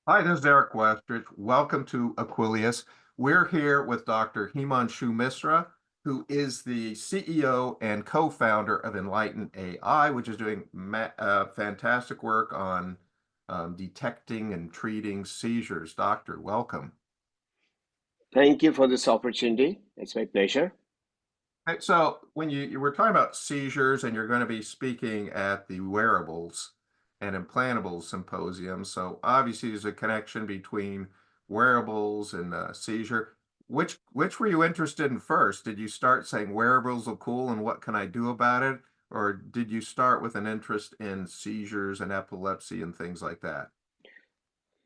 Hi, this is Eric Westreich. Welcome to Aquilius. We're here with Dr. Himanshu Misra, who is the CEO and co-founder of EnlitenAI, which is doing fantastic work on detecting and treating seizures. Doctor, welcome. Thank you for this opportunity. It's my pleasure. Hey, so when you were talking about seizures and you're going to be speaking at the Wearables and Implantables Symposium, so obviously there's a connection between wearables and seizure. Which were you interested in first? Did you start saying wearables are cool and what can I do about it? Or did you start with an interest in seizures and epilepsy and things like that?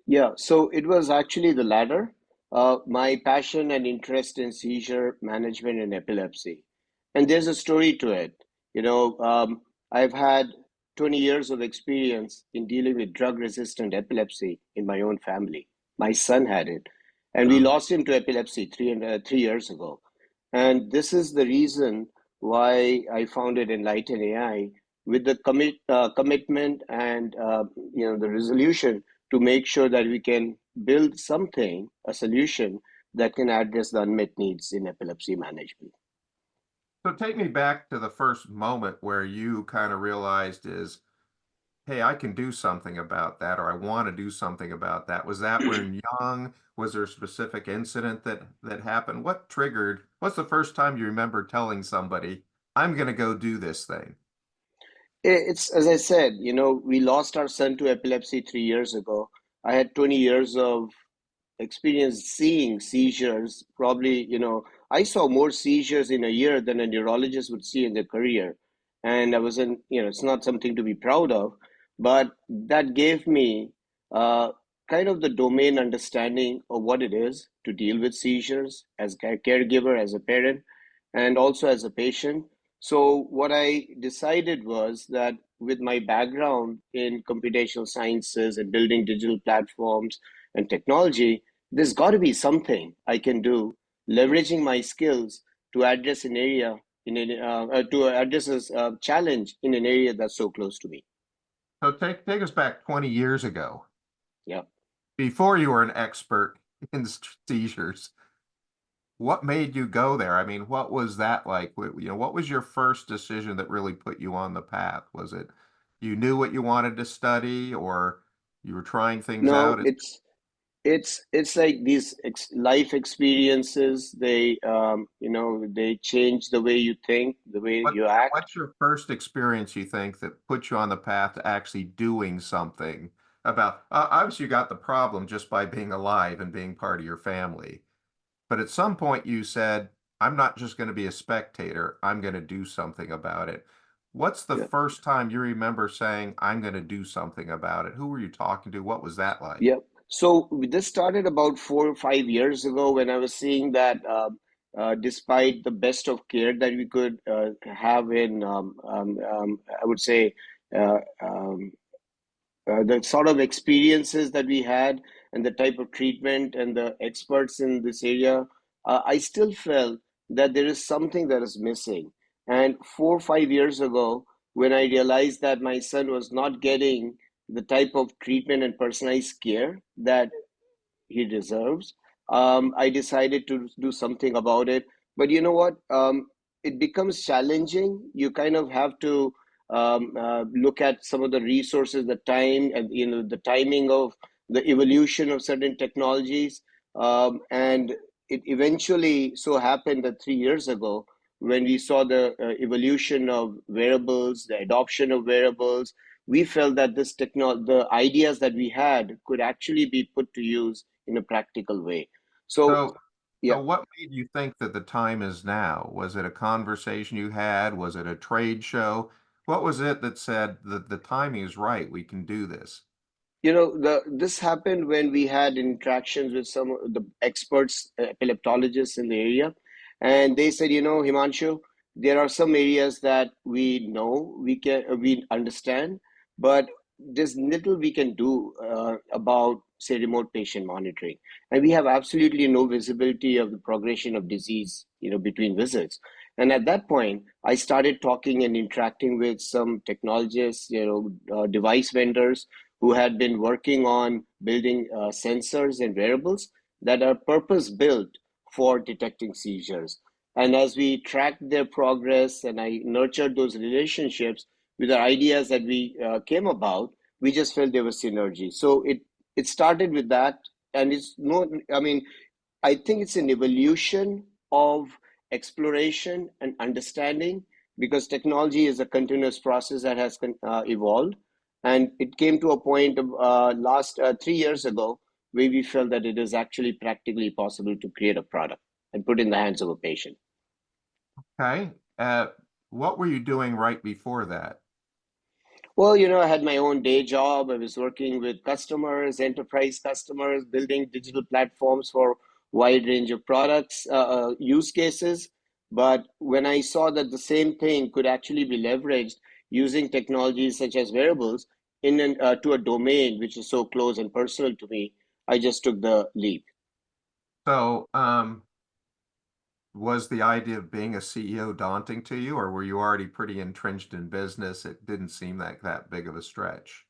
Yeah, so it was actually the latter. My passion and interest in seizure management and epilepsy. And there's a story to it. You know, I've had 20 years of experience in dealing with drug-resistant epilepsy in my own family. My son had it, and we Uh, lost him to epilepsy 3 years ago. And this is the reason why I founded Enlighten AI with the commitment and the resolution to make sure that we can build something, a solution that can address the unmet needs in epilepsy management. so take me back to the first moment where you kind of realized is, hey, I can do something about that, or I want to do something about that. Was that when young? Was there a specific incident that happened? What triggered? What's the first time you remember telling somebody, I'm going to go do this thing? It's as I said, we lost our son to epilepsy 3 years ago. I had 20 years of experience seeing seizures. Probably, I saw more seizures in a year than a neurologist would see in their career. And I wasn't, it's not something to be proud of, but that gave me uh, kind of the domain understanding of what it is to deal with seizures as a caregiver, as a parent, and also as a patient. So, what I decided was that with my background in computational sciences and building digital platforms and technology, there's got to be something I can do, leveraging my skills to address an area to address a challenge in an area that's so close to me. So take us back 20 years ago, Yeah. before you were an expert in seizures. What made you go there? I mean, what was that like? What was your first decision that really put you on the path? Was it you knew what you wanted to study, or you were trying things No, out? it's like these life experiences. They change the way you think, the way What you act. what's your first experience you think that put you on the path to actually doing something about obviously you got the problem just by being alive and being part of your family. But at some point you said, I'm not just going to be a spectator, I'm going to do something about it. What's the Yeah. first time you remember saying, I'm going to do something about it? Who were you talking to? What was that like? Yeah. So this started about 4 or 5 years ago when I was seeing that despite the best of care that we could have in, I would say, uh, um, the sort of experiences that we had and the type of treatment and the experts in this area, I still felt that there is something that is missing. And 4 or 5 years ago, when I realized that my son was not getting the type of treatment and personalized care that he deserves, I decided to do something about it. But you know what? It becomes challenging. You kind of have to look at some of the resources, the time, and the timing of the evolution of certain technologies. And it eventually so happened that 3 years ago, when we saw the evolution of wearables, the adoption of wearables, we felt that the ideas that we had could actually be put to use in a practical way. So, So, yeah, so what made you think that the time is now? Was it a conversation you had? Was it a trade show? What was it that said that the timing is right? We can do this. this happened when we had interactions with some of the experts, epileptologists in the area, and they said, Himanshu, there are some areas that we know we understand, but there's little we can do about, say, remote patient monitoring, and we have absolutely no visibility of the progression of disease, between visits. And at that point, I started talking and interacting with some technologists, device vendors who had been working on building sensors and wearables that are purpose built for detecting seizures. And as we tracked their progress and I nurtured those relationships with the ideas that we came about, we just felt there was synergy. So it started with that, and it's no, I mean, I think it's an evolution of exploration and understanding because technology is a continuous process that has evolved. And it came to a point of last 3 years ago where we felt that it is actually practically possible to create a product and put in the hands of a patient. Okay. What were you doing right before that? Well, I had my own day job. I was working with customers, enterprise customers, building digital platforms for wide range of products, use cases. But when I saw that the same thing could actually be leveraged using technologies such as wearables to a domain which is so close and personal to me, I just took the leap. So, was the idea of being a CEO daunting to you, or were you already pretty entrenched in business? It didn't seem like that big of a stretch.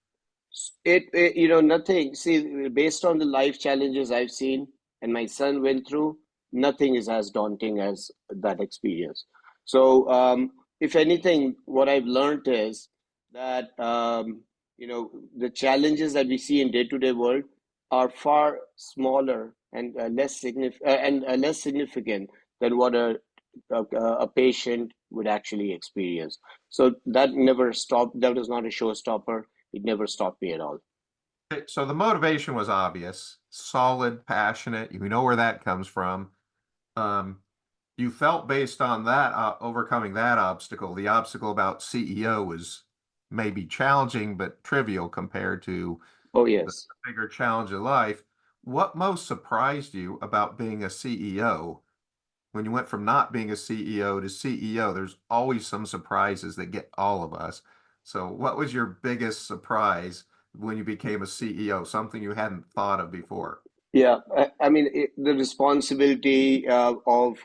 Nothing. See, based on the life challenges I've seen and my son went through, nothing is as daunting as that experience. So, if anything, what I've learned is that, the challenges that we see in day-to-day world are far smaller and less significant than what a patient would actually experience. So that never stopped. That was not a showstopper. It never stopped me at all. Okay, so the motivation was obvious, solid, passionate. You know where that comes from. Um, you felt based on that, overcoming that obstacle, the obstacle about CEO was maybe challenging but trivial compared to Oh, the yes. bigger challenge of life. What most surprised you about being a CEO? When you went from not being a CEO to CEO, there's always some surprises that get all of us. So, what was your biggest surprise when you became a CEO? Something you hadn't thought of before? Yeah, I mean, the responsibility of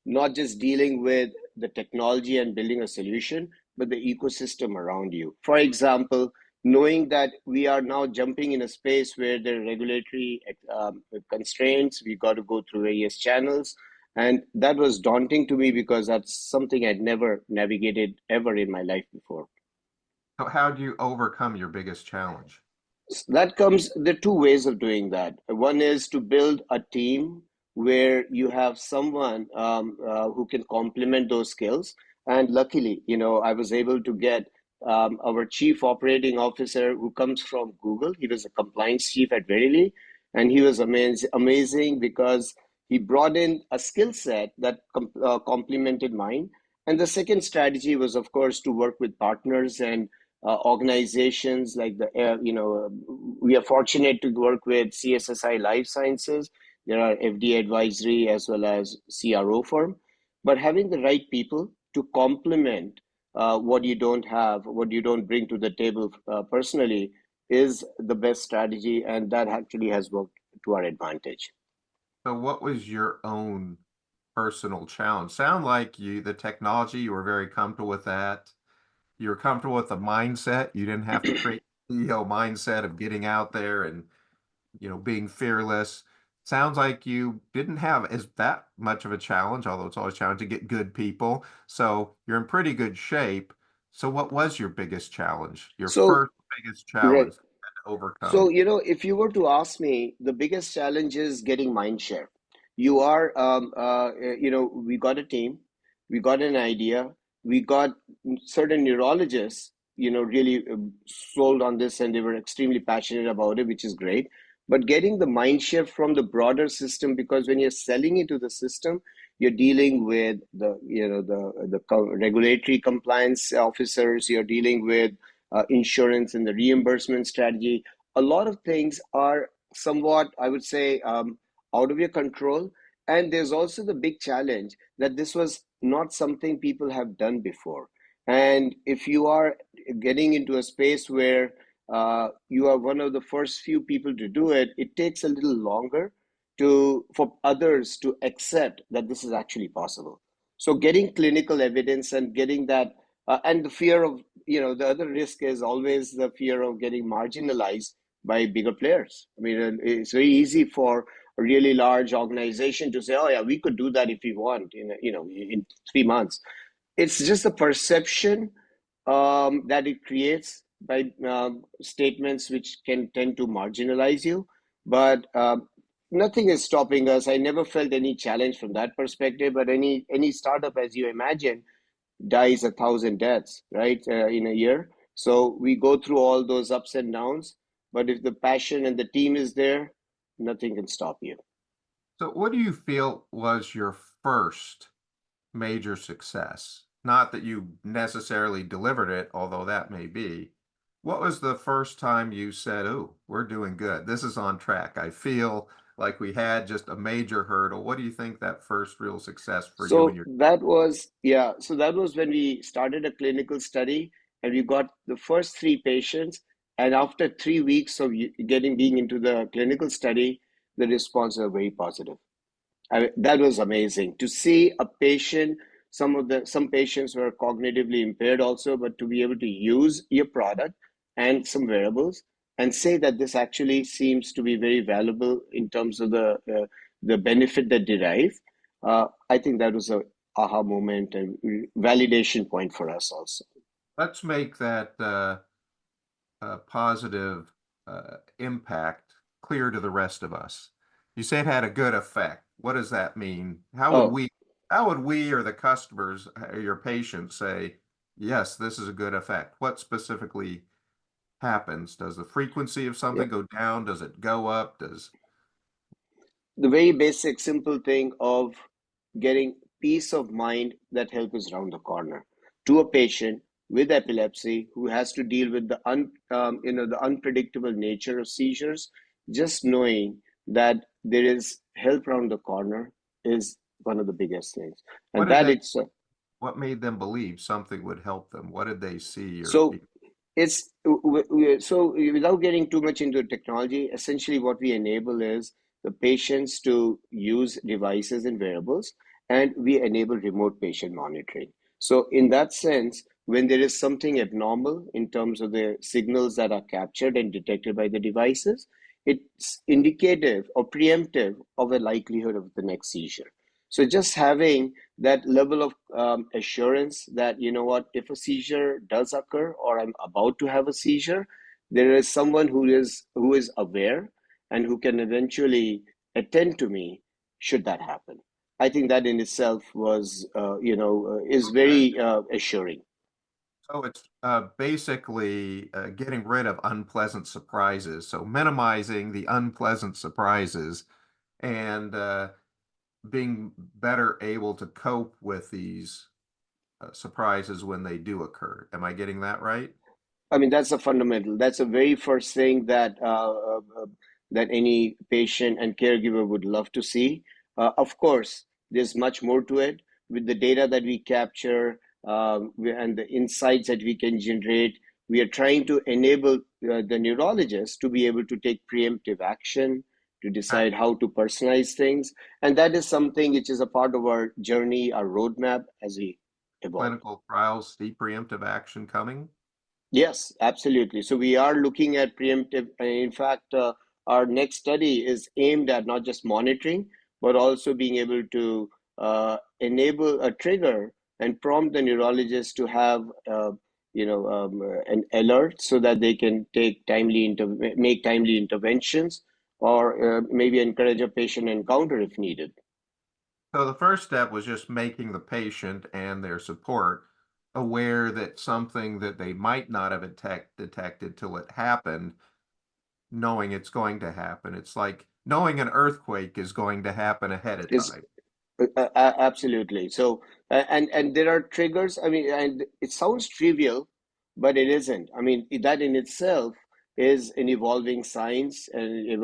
not just dealing with the technology and building a solution, but the ecosystem around you. For example, knowing that we are now jumping in a space where there are regulatory constraints, we got to go through various channels. And that was daunting to me because that's something I'd never navigated ever in my life before. So how do you overcome your biggest challenge? That comes, there are two ways of doing that. One is to build a team where you have someone who can complement those skills. And luckily, I was able to get our chief operating officer who comes from Google. He was a compliance chief at Verily, and he was amazing because he brought in a skill set that complemented mine. And the second strategy was, of course, to work with partners and organizations like we are fortunate to work with CSSI Life Sciences. There are FDA advisory as well as CRO firm, but having the right people to complement what you don't have, what you don't bring to the table personally is the best strategy, and that actually has worked to our advantage. So what was your own personal challenge? Sound like the technology, you were very comfortable with that. You were comfortable with the mindset. You didn't have to create CEO mindset of getting out there and being fearless. Sounds like you didn't have as that much of a challenge, although it's always challenging to get good people. So you're in pretty good shape. So what was your biggest challenge? Your So, first biggest right. challenge that you had to So, overcome? if you were to ask me, the biggest challenge is getting mind share. You are, we got a team, we got an idea, we got certain neurologists, really sold on this and they were extremely passionate about it, which is great. But getting the mind share from the broader system, because when you're selling into the system, you're dealing with the regulatory compliance officers, you're dealing with insurance and the reimbursement strategy. A lot of things are somewhat, I would say, out of your control. And there's also the big challenge that this was not something people have done before. And if you are getting into a space where you are one of the first few people to do it, it takes a little longer for others to accept that this is actually possible. So getting clinical evidence and getting that, and the fear of, the other risk is always the fear of getting marginalized by bigger players. I mean, it's very easy for a really large organization to say, "Oh yeah, we could do that if we want in 3 months." It's just the perception that it creates by statements which can tend to marginalize you. But nothing is stopping us. I never felt any challenge from that perspective. But any startup, as you imagine, dies 1,000 deaths, right, in a year. So we go through all those ups and downs. But if the passion and the team is there, nothing can stop you. So what do you feel was your first major success? Not that you necessarily delivered it, although that may be. What was the first time you said, "Oh, we're doing good. This is on track. I feel like we had just a major hurdle." What do you think that first real success for you and So your that was, yeah, so that was when we started a clinical study and we got the first three patients. And after 3 weeks of being into the clinical study, the response was very positive. That was amazing to see a patient. Some patients were cognitively impaired also, but to be able to use your product and some wearables and say that this actually seems to be very valuable in terms of the benefit that derive. I think that was a aha moment and validation point for us also. let's make that positive impact clear to the rest of us. You say it had a good effect. What does that mean? Oh, How would we or the customers or your patients say, yes, this is a good effect? What specifically happens? Does the frequency of yeah. something go down? Does it go up? Does The very basic, simple thing of getting peace of mind that help is around the corner to a patient with epilepsy who has to deal with the unpredictable nature of seizures. Just knowing that there is help around the corner is one of the biggest things, what and did that they it's what made them believe something would help them? What did they see or so it's so without getting too much into technology, essentially what we enable is the patients to use devices and wearables, and we enable remote patient monitoring. So in that sense, when there is something abnormal in terms of the signals that are captured and detected by the devices, it's indicative or preemptive of a likelihood of the next seizure. So just having that level of assurance that, you know what, if a seizure does occur or I'm about to have a seizure, there is someone who is aware and who can eventually attend to me should that happen. I think that in itself was, is okay. very assuring. So it's basically getting rid of unpleasant surprises. So minimizing the unpleasant surprises and being better able to cope with these surprises when they do occur. Am I getting that right? I mean, that's a fundamental. That's the very first thing that any patient and caregiver would love to see. Of course, there's much more to it with the data that we capture and the insights that we can generate. We are trying to enable the neurologists to be able to take preemptive action, to Okay. decide how to personalize things, and that is something which is a part of our journey, our roadmap as we evolve. Clinical trials, see preemptive action coming. Yes, absolutely. So we are looking at preemptive. In fact, our next study is aimed at not just monitoring, but also being able to enable a trigger and prompt the neurologist to have, an alert so that they can make timely interventions, or maybe encourage a patient encounter if needed. So the first step was just making the patient and their support aware that something that they might not have detected till it happened, knowing it's going to happen. It's like knowing an earthquake is going to happen ahead of Is time. Absolutely. So, and there are triggers. I mean, and it sounds trivial, but it isn't. I mean, that in itself is an evolving science, and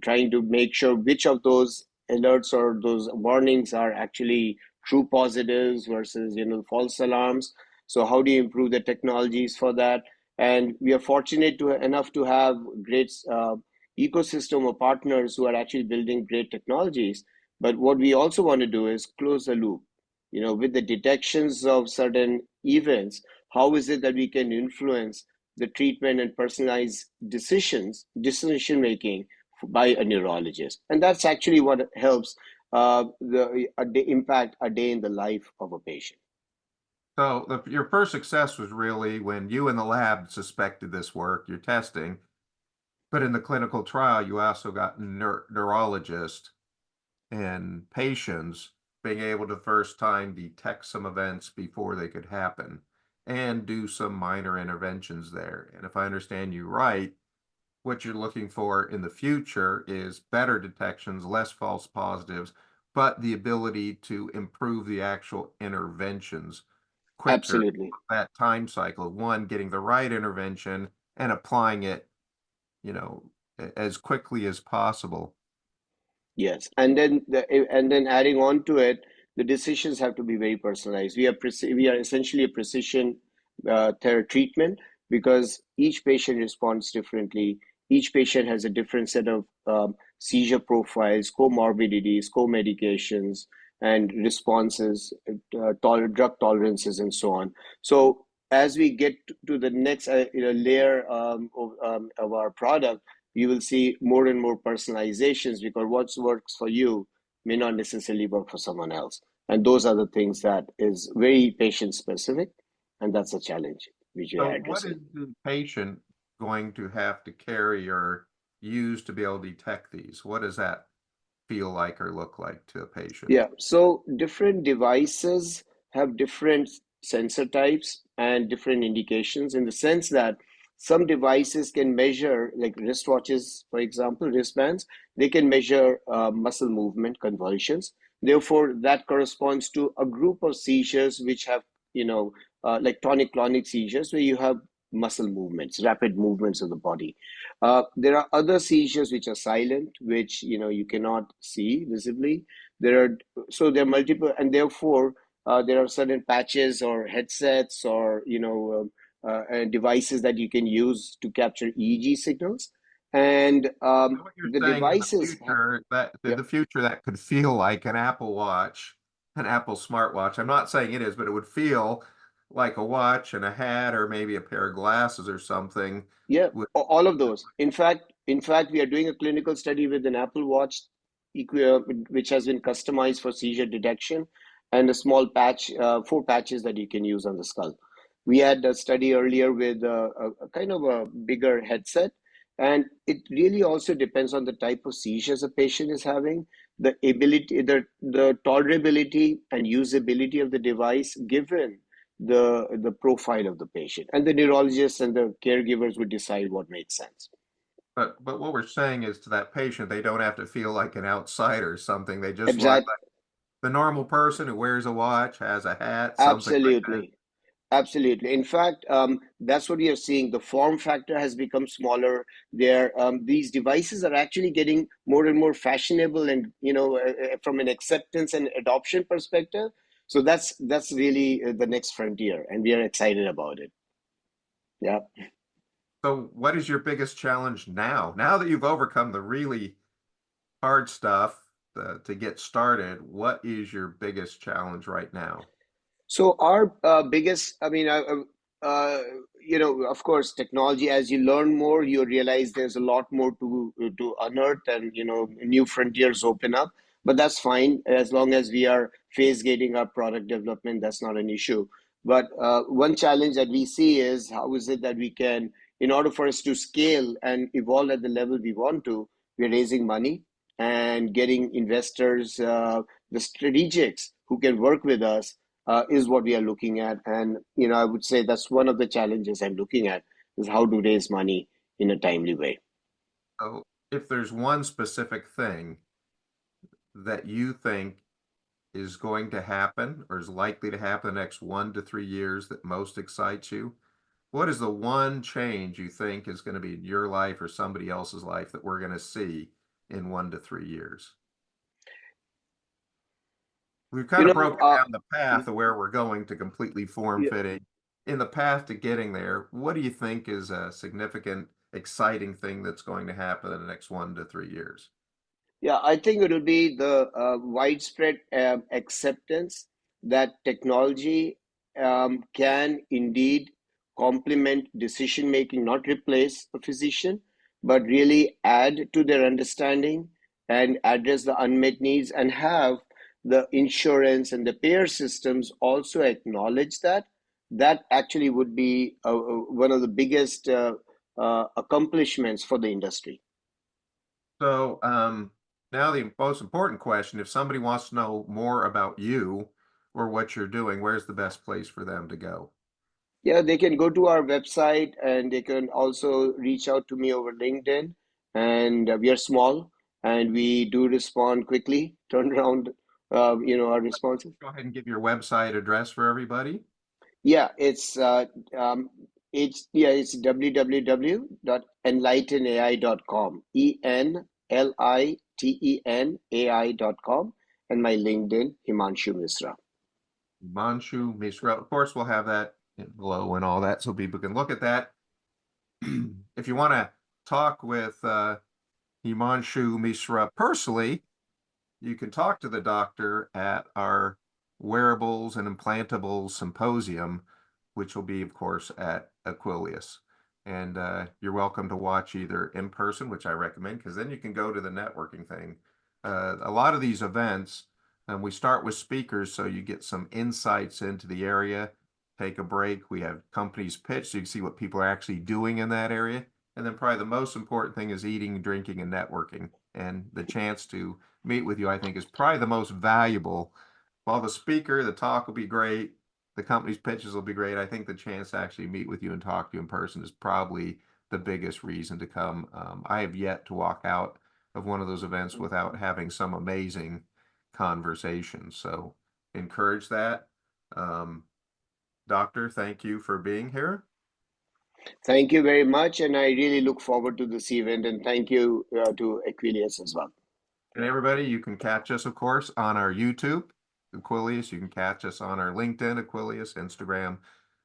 trying to make sure which of those alerts or those warnings are actually true positives versus false alarms. So, how do you improve the technologies for that? And we are fortunate to enough to have great ecosystem of partners who are actually building great technologies, but what we also want to do is close the loop. With the detections of certain events, how is it that we can influence the treatment and personalized decision making by a neurologist. And that's actually what helps impact a day in the life of a patient. So your first success was really when you in the lab suspected this work, you're testing, but in the clinical trial, you also got neurologists and patients being able to first time detect some events before they could happen and do some minor interventions there. And if I understand you right, what you're looking for in the future is better detections, less false positives, but the ability to improve the actual interventions quicker. Absolutely. That time cycle of one, getting the right intervention and applying it, you know, as quickly as possible. Yes, and then adding on to it, the decisions have to be very personalized. We are essentially a precision treatment because each patient responds differently. Each patient has a different set of seizure profiles, comorbidities, co-medications, and responses, drug tolerances, and so on. So as we get to the next layer of our product, you will see more and more personalizations because what works for you may not necessarily work for someone else. And those are the things that is very patient specific, and that's a challenge which we So are what addressing. is the patient going to have to carry or use to be able to detect these? What does that feel like or look like to a patient? Yeah, so different devices have different sensor types and different indications in the sense that some devices can measure, like wristwatches, for example, wristbands, they can measure muscle movement convulsions. Therefore, that corresponds to a group of seizures which have, like tonic-clonic seizures, where you have muscle movements, rapid movements of the body. There are other seizures which are silent, which you cannot see visibly. There are multiple, and therefore there are certain patches or headsets or devices that you can use to capture EEG signals, and So what you're the saying in the devices. future that Yeah, the future that could feel like an Apple Watch, an Apple smartwatch. I'm not saying it is, but it would feel like a watch and a hat or maybe a pair of glasses or something. yeah, With all of those. In fact, we are doing a clinical study with an Apple Watch, which has been customized for seizure detection, and a small patch, four patches that you can use on the skull. We had a study earlier with a kind of a bigger headset, and it really also depends on the type of seizures a patient is having, the tolerability and usability of the device given the profile of the patient, and the neurologists and the caregivers would decide what makes sense. but what we're saying is to that patient, they don't have to feel like an outsider or something. They just look Exact, like the normal person who wears a watch, has a hat, something like that. absolutely, absolutely. In fact, that's what we are seeing. The form factor has become smaller. These devices are actually getting more and more fashionable, and from an acceptance and adoption perspective. So that's really the next frontier, and we are excited about it. Yeah. So what is your biggest challenge now? Now that you've overcome the really hard stuff to get started, what is your biggest challenge right now? So our biggest, I mean, of course, technology. As you learn more, you realize there's a lot more to unearth, and new frontiers open up. But that's fine as long as we are phase gating our product development. That's not an issue. But one challenge that we see is how is it that we can, in order for us to scale and evolve at the level we want to, we're raising money and getting investors, the strategics who can work with us is what we are looking at. And, I would say that's one of the challenges I'm looking at is how to raise money in a timely way. So if there's one specific thing that you think is going to happen or is likely to happen the next 1 to 3 years that most excites you, what is the one change you think is going to be in your life or somebody else's life that we're going to see in 1 to 3 years? We've You kind of know, broken down the path of where we're going to completely form yeah, fitting. In the path to getting there, what do you think is a significant, exciting thing that's going to happen in the next 1 to 3 years? yeah, I think it will be the widespread acceptance that technology can indeed complement decision making, not replace a physician, but really add to their understanding and address the unmet needs, and have the insurance and the payer systems also acknowledge that. That actually would be one of the biggest accomplishments for the industry. So now the most important question, if somebody wants to know more about you or what you're doing, where's the best place for them to go? Yeah, they can go to our website, and they can also reach out to me over LinkedIn. And we are small, and we do respond quickly, turn around, our responses. Go ahead and give your website address for everybody. Yeah, it's www.enlitenai.com, EnlitenAI.com, and my LinkedIn, Himanshu Misra. Himanshu Misra. Of course, we'll have that below and all that, so people can look at that. If you want to talk with Himanshu Misra personally, you can talk to the doctor at our Wearables and Implantables Symposium, which will be, of course, at Aquilius. And you're welcome to watch either in person, which I recommend, because then you can go to the networking thing. A lot of these events, we start with speakers, so you get some insights into the area, take a break. We have companies pitch, so you can see what people are actually doing in that area. And then probably the most important thing is eating, drinking, and networking. And the chance to meet with you, I think, is probably the most valuable. While the speaker, the talk will be great, the company's pitches will be great, I think the chance to actually meet with you and talk to you in person is probably the biggest reason to come. I have yet to walk out of one of those events without having some amazing conversation. So encourage that. Doctor, thank you for being here. Thank you very much, and I really look forward to this event. And thank you to Aquilius as well. And everybody, you can catch us, of course, on our YouTube, Aquilius. You can catch us on our LinkedIn, Aquilius, Instagram,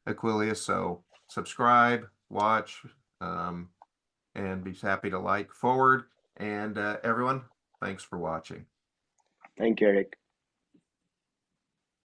Aquilius. So subscribe, watch, and be happy to like forward. And everyone, thanks for watching. Thank you, Eric.